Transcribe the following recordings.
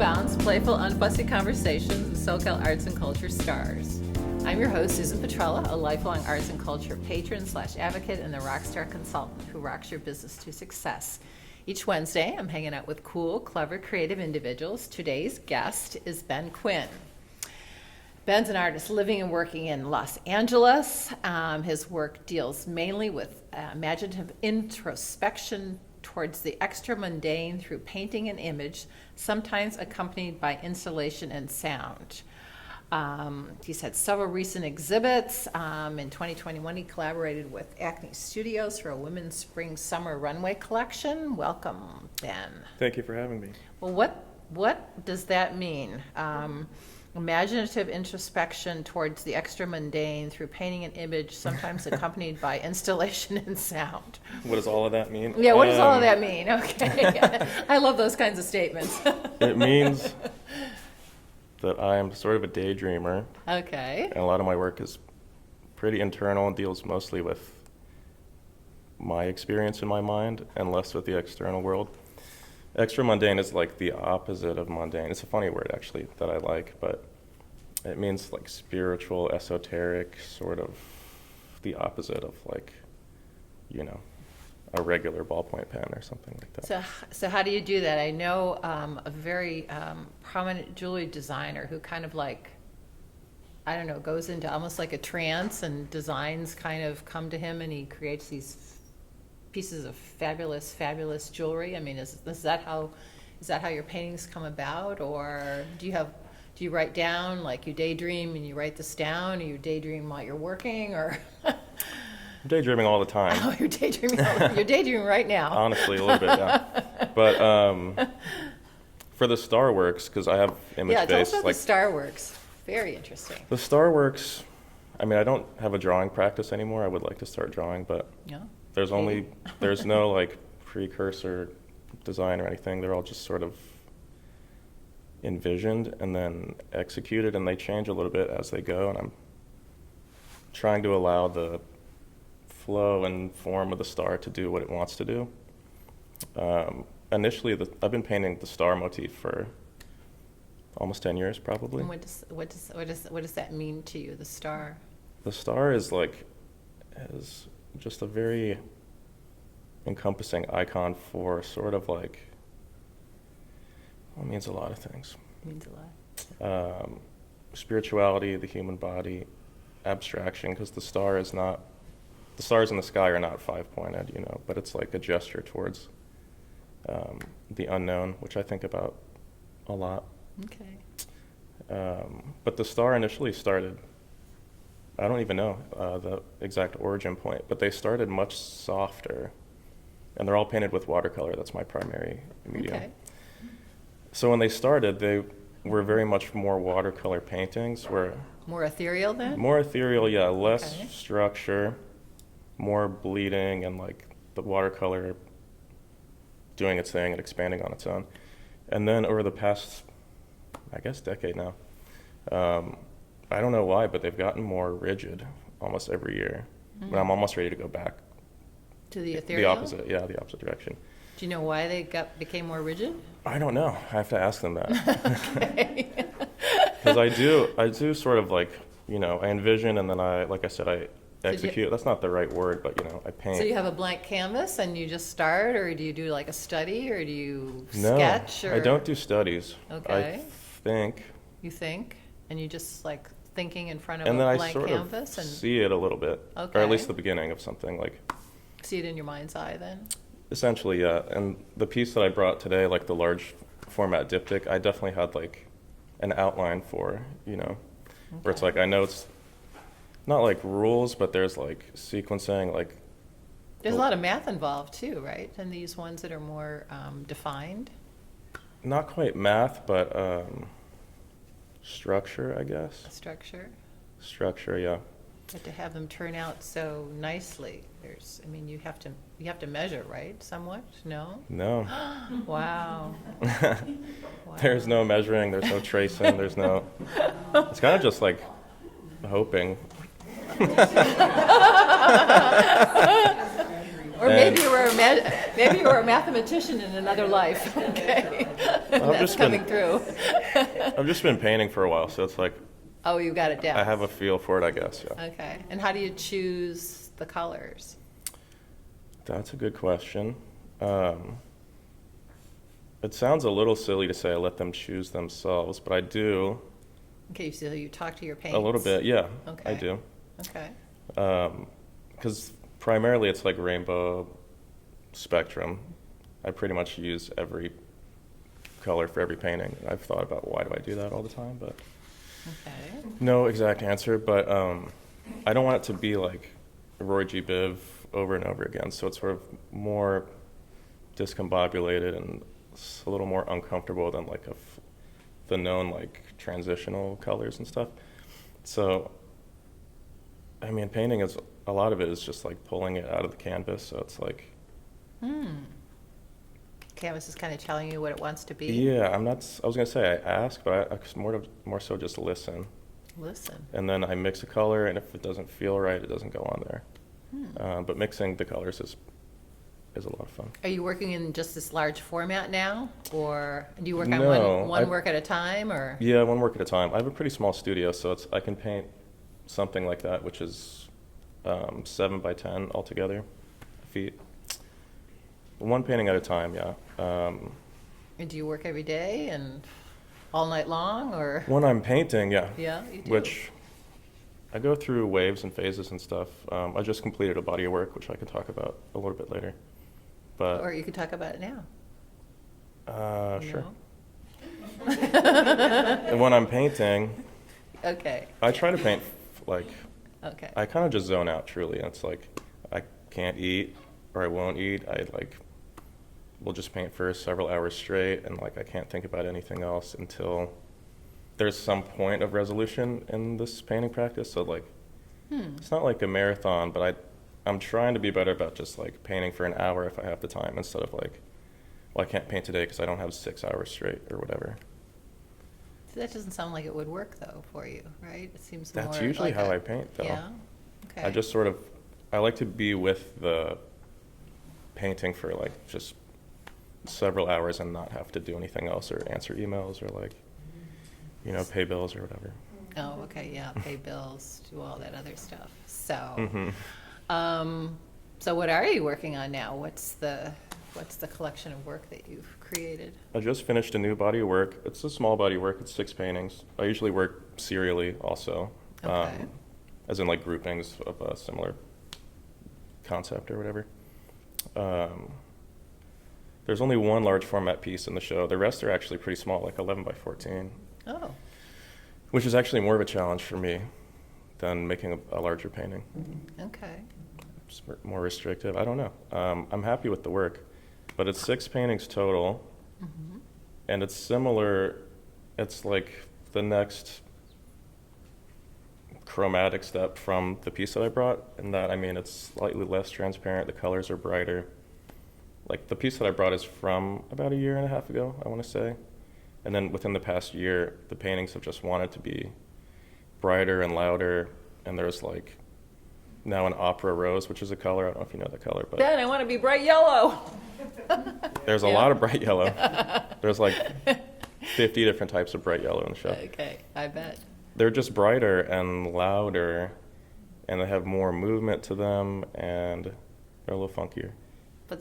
bounce, playful, unfussy conversations with SoCal arts and culture stars. I'm your host, Susan Petrella, a lifelong arts and culture patron / advocate and the rockstar consultant who rocks your business to success. Each Wednesday, I'm hanging out with cool, clever, creative individuals. Today's guest is Ben Quinn. Ben's an artist living and working in Los Angeles. His work deals mainly with imaginative introspection towards the extramundane through painting and image, sometimes accompanied by installation and sound. He's had several recent exhibits. In 2021, he collaborated with Acne Studios for a women's spring-summer runway collection. Welcome, Ben. Thank you for having me. Well, what does that mean? Imaginative introspection towards the extra-mundane through painting an image, sometimes accompanied by installation and sound. What does all of that mean? Yeah, what does all of that mean? Okay. I love those kinds of statements. It means that I am sort of a daydreamer. Okay. And a lot of my work is pretty internal and deals mostly with my experience in my mind and less with the external world. Extra mundane is like the opposite of mundane. It's a funny word, actually, that I like, but it means like spiritual, esoteric, sort of the opposite of like, you know, a regular ballpoint pen or something like that. So how do you do that? I know a very prominent jewelry designer who kind of like, I don't know, goes into almost like a trance and designs kind of come to him and he creates these pieces of fabulous, fabulous jewelry. I mean, is that how your paintings come about, or do you write down, like you daydream and you write this down, or you daydream while you're working, or? I'm daydreaming all the time. Oh, you're daydreaming. You're daydreaming right now. Honestly, a little bit, yeah. But for the star works, because I have image-based. Yeah, tell us about the star works. Very interesting. The star works, I mean, I don't have a drawing practice anymore. I would like to start drawing, but Yeah. there's no like precursor design or anything. They're all just sort of envisioned and then executed, and they change a little bit as they go, and I'm trying to allow the flow and form of the star to do what it wants to do. Initially, I've been painting the star motif for almost 10 years, probably. And what does that mean to you, the star? The star is just a very encompassing icon for sort of like, well, it means a lot of things. It means a lot. Spirituality, the human body, abstraction, because the stars in the sky are not five-pointed, you know, but it's like a gesture towards the unknown, which I think about a lot. Okay. But the star initially started, I don't even know the exact origin point, but they started much softer, and they're all painted with watercolor. That's my primary medium. Okay. So when they started, they were very much more watercolor paintings, More ethereal then? more ethereal, yeah, less Okay. structure, more bleeding, and like the watercolor doing its thing and expanding on its own. And then over the past, I guess, decade now, I don't know why, but they've gotten more rigid almost every year. Mm-hmm. But I'm almost ready to go back. To the ethereal? The opposite direction. Do you know why they became more rigid? I don't know. I have to ask them that. Okay. Because I do sort of like, you know, I envision and then I execute. That's not the right word, but you know, I paint. So you have a blank canvas and you just start, or do you do like a study, or do you No, sketch? Or? I don't do studies. Okay. I think. You think, and you just like thinking in front of And a then I blank sort canvas of and see it a little bit, or Okay. at least the beginning of something, like see it in your mind's eye then? essentially, yeah. And the piece that I brought today, like the large format diptych, I definitely had like an outline for, you know, where it's Okay. like I know it's not like rules, but there's like sequencing, like There's a lot of math involved too, right? And these ones that are more defined? not quite math, but structure, I guess. Structure? Structure, yeah. But to have them turn out so nicely, you have to measure, right, somewhat? No? No. Wow. There's no measuring, there's no tracing, it's kind of just like hoping. Or maybe you were a mathematician in another life. Okay, that's coming through. I've just been painting for a while, so it's like Oh, you got it down. I have a feel for it, I guess. Yeah. Okay, and how do you choose the colors? That's a good question. It sounds a little silly to say I let them choose themselves, but I do. Okay, so you talk to your paints. A little bit, yeah. Okay. I do. Okay. Because primarily it's like rainbow spectrum. I pretty much use every color for every painting. I've thought about why do I do that all the time, but Okay. no exact answer. But I don't want it to be like Roy G. Biv over and over again. So it's sort of more discombobulated and it's a little more uncomfortable than like the known like transitional colors and stuff. So, I mean, painting is, a lot of it is just like pulling it out of the canvas. So it's like, Canvas is kind of telling you what it wants to be. yeah, I was gonna say I ask, but I more so just listen. Listen. And then I mix a color, and if it doesn't feel right, it doesn't go on there. But mixing the colors is a lot of fun. Are you working in just this large format now, or do you work on No, one work at a time, or? Yeah, one work at a time. I have a pretty small studio, so I can paint something like that, which is 7 by 10 altogether feet. One painting at a time, yeah. And do you work every day and all night long, or? When I'm painting, yeah. Yeah, you do. Which I go through waves and phases and stuff. I just completed a body of work, which I can talk about a little bit later. But Or you could talk about it now. sure. No? And when I'm painting, Okay. I try to paint like, Okay. I kind of just zone out truly. And it's like, I can't eat or I won't eat. We'll just paint for several hours straight, and like I can't think about anything else until there's some point of resolution in this painting practice. So like, it's not like a marathon, but I'm trying to be better about just like painting for an hour if I have the time, instead of like, well, I can't paint today because I don't have 6 hours straight or whatever. So that doesn't sound like it would work though for you, right? It seems more That's usually like how I paint though. Yeah. Okay. I just I like to be with the painting for like just several hours and not have to do anything else or answer emails or like, pay bills or whatever. Oh, okay, yeah, pay bills, do all that other stuff. So, Mm-hmm. So what are you working on now? What's the collection of work that you've created? I just finished a new body of work. It's a small body of work. It's 6 paintings. I usually work serially also, Okay. as in like groupings of a similar concept or whatever. There's only one large format piece in the show. The rest are actually pretty small, like 11 by 14, Oh, which is actually more of a challenge for me than making a larger painting. okay. It's more restrictive. I don't know. I'm happy with the work, but it's 6 paintings total, and it's similar. It's like the next chromatic step from the piece that I brought, in that, it's slightly less transparent. The colors are brighter. Like the piece that I brought is from about 1.5 years ago, I want to say. And then within the past year, the paintings have just wanted to be brighter and louder. And there's like now an opera rose, which is a color. I don't know if you know that color, but Ben, I want to be bright yellow. there's a Yeah. lot of bright yellow. There's like 50 different types of bright yellow in the show. Okay, I bet. They're just brighter and louder, and they have more movement to them, and they're a little funkier. But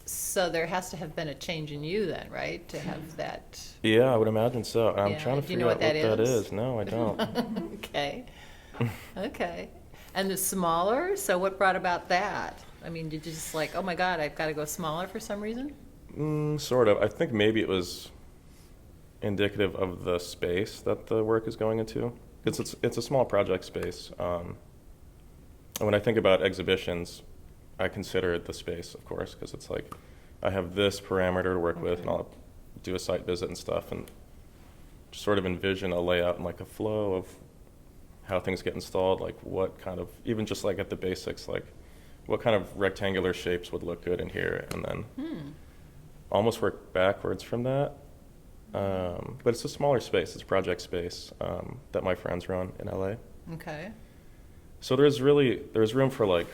so there has to have been a change in you then, right? To have that. Yeah, I would imagine so. I'm Yeah. trying to Do you know figure out what what that that is? is. No, I don't. Okay. Okay. And the smaller, so what brought about that? Did you just like, oh my God, I've got to go smaller for some reason? Sort of. I think maybe it was indicative of the space that the work is going into. It's a small project space. And when I think about exhibitions, I consider it the space, of course, because it's like I have this parameter to work with, and I'll do a site visit and stuff, and just sort of envision a layout and like a flow of how things get installed, like what kind of, even just like at the basics, like what kind of rectangular shapes would look good in here, and then almost work backwards from that. But it's a smaller space. It's a project space that my friends run in LA. Okay. So there's room for like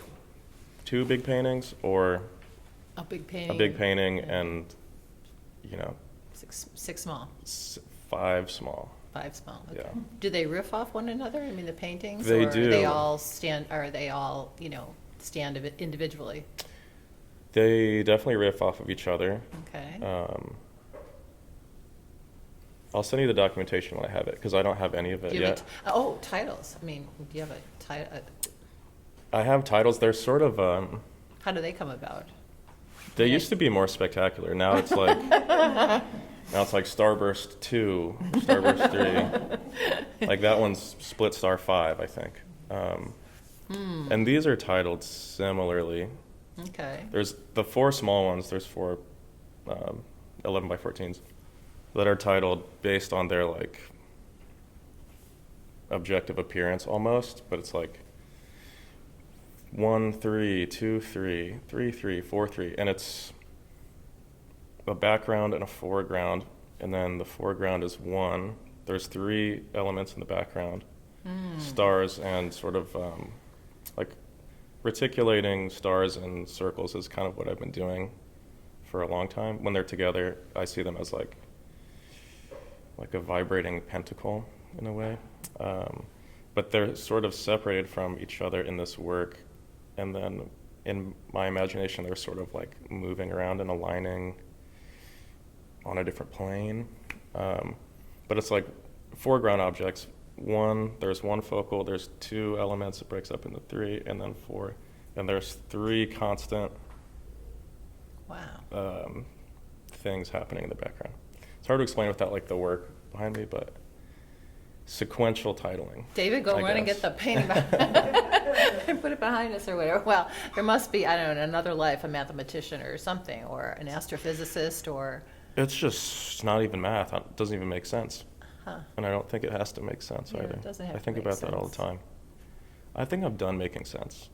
two big paintings or A big painting. a big painting and, Six small. Five small. 5 small. Okay. Yeah. Do they riff off one another? I mean, the paintings. They or do. They all stand. Are they all stand individually? They definitely riff off of each other. Okay. I'll send you the documentation when I have it, because I don't have any of it Do you have yet. titles. I mean, do you have a title? I have titles. They're sort of, How do they come about? they used to be more spectacular. Now it's like, Starburst 2, Starburst 3. Like that one's Split Star 5, I think. And these are titled similarly. Okay. There's the 4 small ones, there's 4 11 by 14s that are titled based on their like objective appearance almost, but it's like 1 3 2 3 3 3 4 3, and it's a background and a foreground, and then the foreground is 1. There's 3 elements in the background, stars, and sort of like reticulating stars and circles is kind of what I've been doing for a long time. When they're together, I see them as like a vibrating pentacle in a way. But they're sort of separated from each other in this work, and then in my imagination they're sort of like moving around and aligning on a different plane. But it's like foreground objects. There's 1 focal, there's 2 elements, it breaks up into 3, and then 4. And there's 3 constant things happening in the background. It's hard to explain without like the work behind me, but sequential titling. David, go run and get the painting and put it behind us or whatever. Well, there must be, I don't know, in another life, a mathematician or something, or an astrophysicist, or... It's just not even math. It doesn't even make sense. Huh. And I don't think it has to make sense either. It doesn't have I to think make about that all the sense. time. I think I'm done making sense.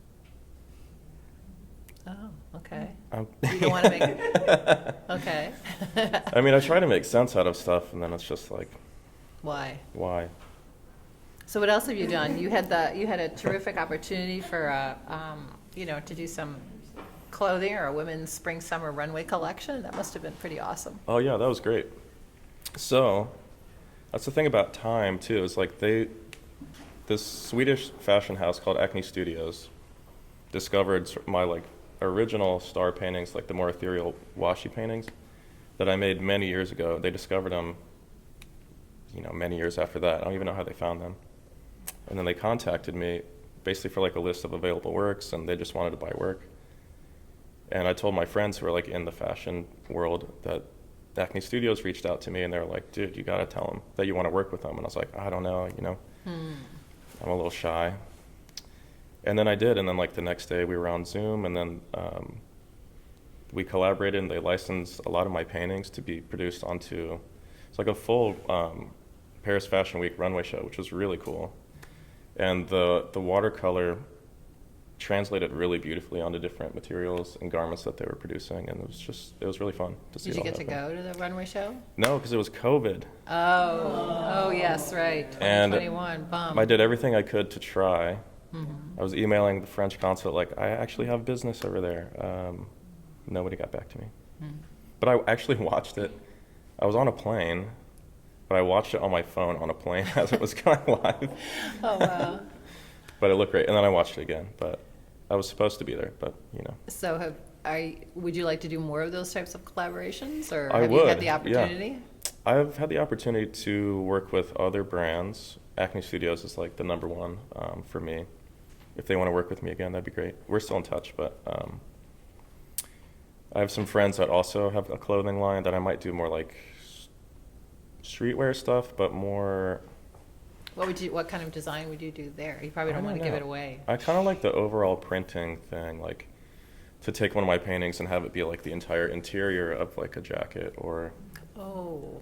Oh, okay. I'm You don't want to make... Okay. I mean, I try to make sense out of stuff, and then it's just like, Why? why? So what else have you done? You had a terrific opportunity for, to do some clothing or a women's spring-summer runway collection. That must have been pretty awesome. Oh yeah, that was great. So that's the thing about time too, is like this Swedish fashion house called Acne Studios discovered my like original star paintings, like the more ethereal washi paintings that I made many years ago. They discovered them, many years after that. I don't even know how they found them. And then they contacted me basically for like a list of available works, and they just wanted to buy work. And I told my friends who are like in the fashion world that Acne Studios reached out to me, and they were like, dude, you gotta tell them that you want to work with them. And I was like, I don't know, I'm a little shy. And then I did, and then like the next day we were on Zoom, and then we collaborated, and they licensed a lot of my paintings to be produced onto, it's like a full Paris Fashion Week runway show, which was really cool. And the watercolor translated really beautifully onto different materials and garments that they were producing, and it was really fun to see. Did you get to go to the runway show? No, because it was COVID. Oh, yes, right. 2021, bum. I did everything I could to try. I was emailing the French consulate, like, I actually have business over there. Nobody got back to me. But I actually watched it. I was on a plane, but I watched it on my phone on a plane as it was going live. Oh, wow. But it looked great, and then I watched it again. But I was supposed to be there, but So would you like to do more of those types of collaborations, or I have you would, had the opportunity? Yeah. I've had the opportunity to work with other brands. Acne Studios is like the number one for me. If they want to work with me again, that'd be great. We're still in touch, but I have some friends that also have a clothing line that I might do more like streetwear stuff, but more... What kind of design would you do there? You probably don't want to give it away. I kind of like the overall printing thing, like to take one of my paintings and have it be like the entire interior of like a jacket, or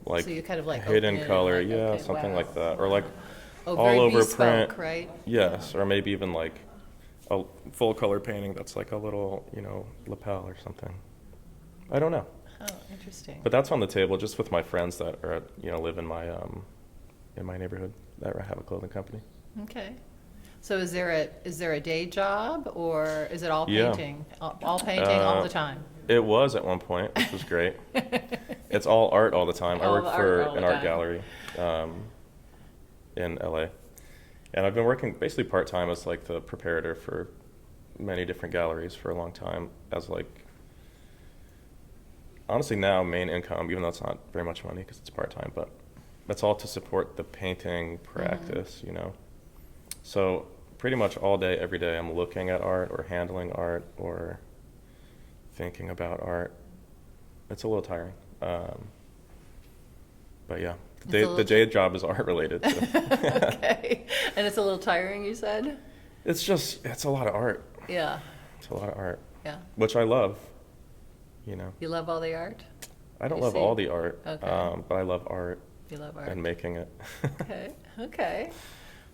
like so you kind of like hidden open it color, and yeah, something like that, or like very all over bespoke, print, right? Yes, or maybe even like a full color painting that's like a little, lapel or something. I don't know. Oh, interesting. But that's on the table, just with my friends that are, live in my neighborhood that have a clothing company. Okay. So is there a day job, or is it all Yeah. painting? All painting all the time? It was at one point, which was great. It's all art all the time. I All work the for art all an the art time. gallery in LA. And I've been working basically part-time as like the preparator for many different galleries for a long time as like, honestly now main income, even though it's not very much money because it's part-time, but that's all to support the painting practice, you know? So pretty much all day, every day, I'm looking at art or handling art or thinking about art. It's a little tiring. But yeah, the day job is art related. So. Okay. And it's a little tiring, you said? It's a lot of art. Yeah. It's a lot of art. Yeah. Which I love, you know. You love all the art? I don't You love see? all the art, Okay. but I love art You love art. and making it. Okay. Okay.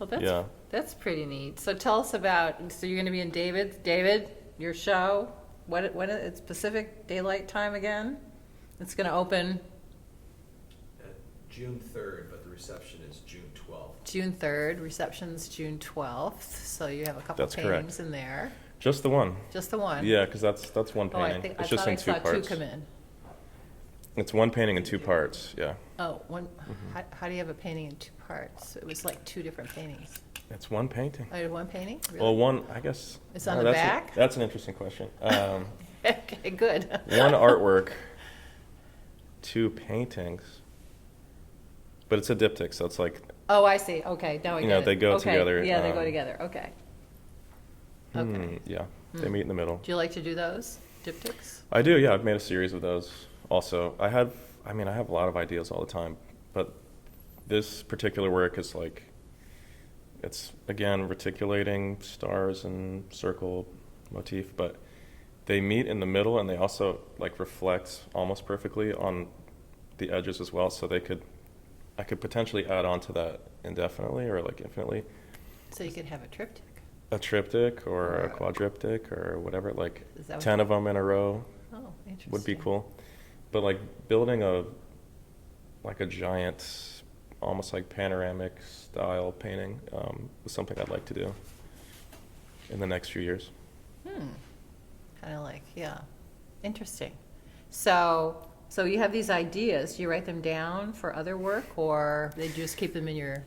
Well, Yeah. that's pretty neat. So tell us about, so you're going to be in David, your show. When it's Pacific Daylight Time again? It's going to open June 3rd, but the reception is June 12th. June 3rd, reception's June 12th, so you have a couple That's paintings correct. in there. Just the one. Just the one? Yeah, because that's one Oh, I painting. think, I It's just thought I in two saw parts. two come in. It's one painting in two parts, yeah. Oh, one, Mm-hmm. how do you have a painting in two parts? It was like two different paintings. It's one painting. Oh, you had one painting? Well, Really? one, I guess. It's on oh, the that's back? That's an interesting question. Okay, good. One artwork, two paintings, but it's a diptych, so it's like, Oh, I see, okay, now I You get know, it. they go Okay, together, yeah, they go um, together, okay. Okay. yeah, they Hmm. meet in the middle. Do you like to do those, diptychs? I do, yeah, I've made a series of those also. I have a lot of ideas all the time, but this particular work is like, it's again reticulating stars and circle motif, but they meet in the middle and they also like reflect almost perfectly on the edges as well, so I could potentially add on to that indefinitely or like infinitely. So you could have a triptych. A triptych or a Or- quadriptych or whatever, like Is that what 10 of them in a row Oh, interesting. would be cool. But like building a giant, almost like panoramic style painting is something I'd like to do in the next few years. Kind of like, yeah, interesting. So you have these ideas, do you write them down for other work, or they just keep them in your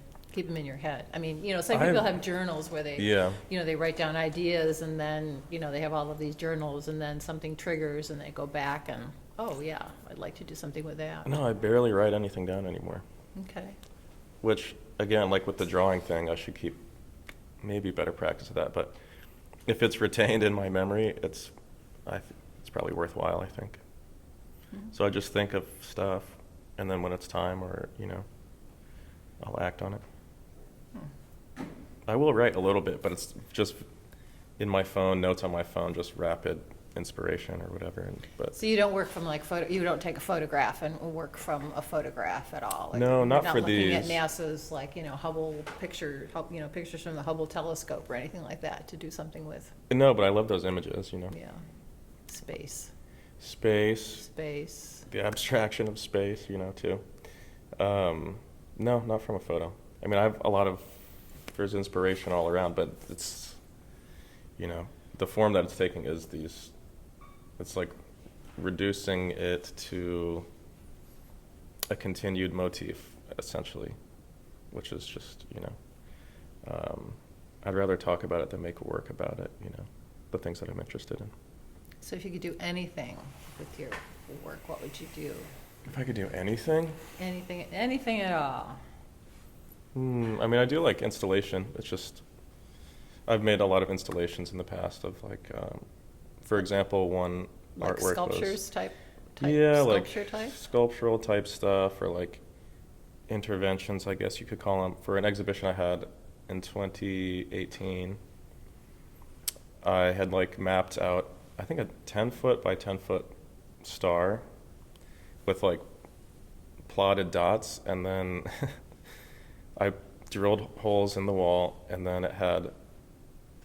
head? I mean, some people have journals where they, Yeah. they write down ideas, and then, they have all of these journals, and then something triggers, and they go back and, oh, yeah, I'd like to do something with that. No, I barely write anything down anymore. Okay. Which, again, like with the drawing thing, I should keep maybe better practice of that. But if it's retained in my memory, it's probably worthwhile, I think. So I just think of stuff, and then when it's time, or I'll act on it. I will write a little bit, but it's just in my phone, notes on my phone, just rapid inspiration or whatever. But So you don't work from you don't take a photograph and work from a photograph at all? Like, No, you're not for looking at these. NASA's Hubble pictures from the Hubble telescope or anything like that to do something with, no, but I love those images, yeah, space, Space, the abstraction of space, too. No, not from a photo. I mean, there's inspiration all around, but it's, the form that it's taking is it's like reducing it to a continued motif, essentially, which is just, I'd rather talk about it than make work about it, the things that I'm interested in. So if you could do anything with your work, what would you do? If I could do anything? Anything at all? I mean, I do like installation. It's just, I've made a lot of installations in the past of for example, one Like artwork sculptures was, type yeah, sculpture like type? sculptural type stuff, or like interventions, I guess you could call them. For an exhibition I had in 2018, I had mapped out, I think, a 10-foot by 10-foot star with plotted dots, and then I drilled holes in the wall, and then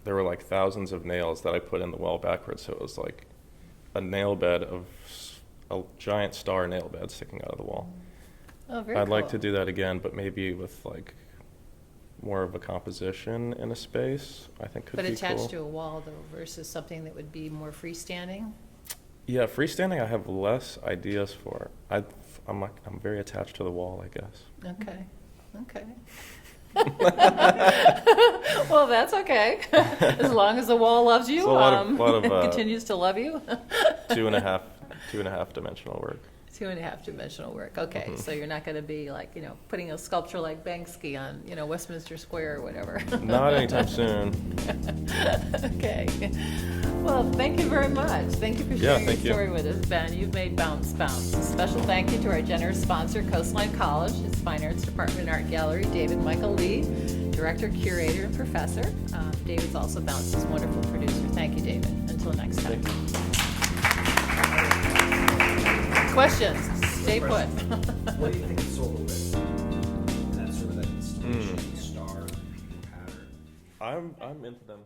there were thousands of nails that I put in the wall backwards, so it was like a nail bed of a giant star nail bed sticking out of the wall. Oh, very I'd cool. like to do that again, but maybe with more of a composition in a space, I think could But be attached cool. to a wall though versus something that would be more freestanding? Yeah, freestanding I have less ideas for. I'm very attached to the wall, I guess. Okay, okay. Well, that's okay. As long as the wall loves you, It's a lot of, continues to love you. two and a half dimensional work. 2.5 dimensional work. Okay, Mhm. so you're not going to be like, putting a sculpture like Banksy on, Westminster Square or whatever. Not anytime soon. Okay. Well, thank you very much. Thank you for Yeah, sharing your thank you. story with us, Ben. You've made Bounce Bounce. A special thank you to our generous sponsor, Coastline College, its Fine Arts Department and Art Gallery, David Michael Lee, Director, Curator, and Professor. David's also Bounce's wonderful producer. Thank you, David. Until next time. Questions? Stay put. What do you think of solar with? And that sort of that installation star pattern? I'm into them.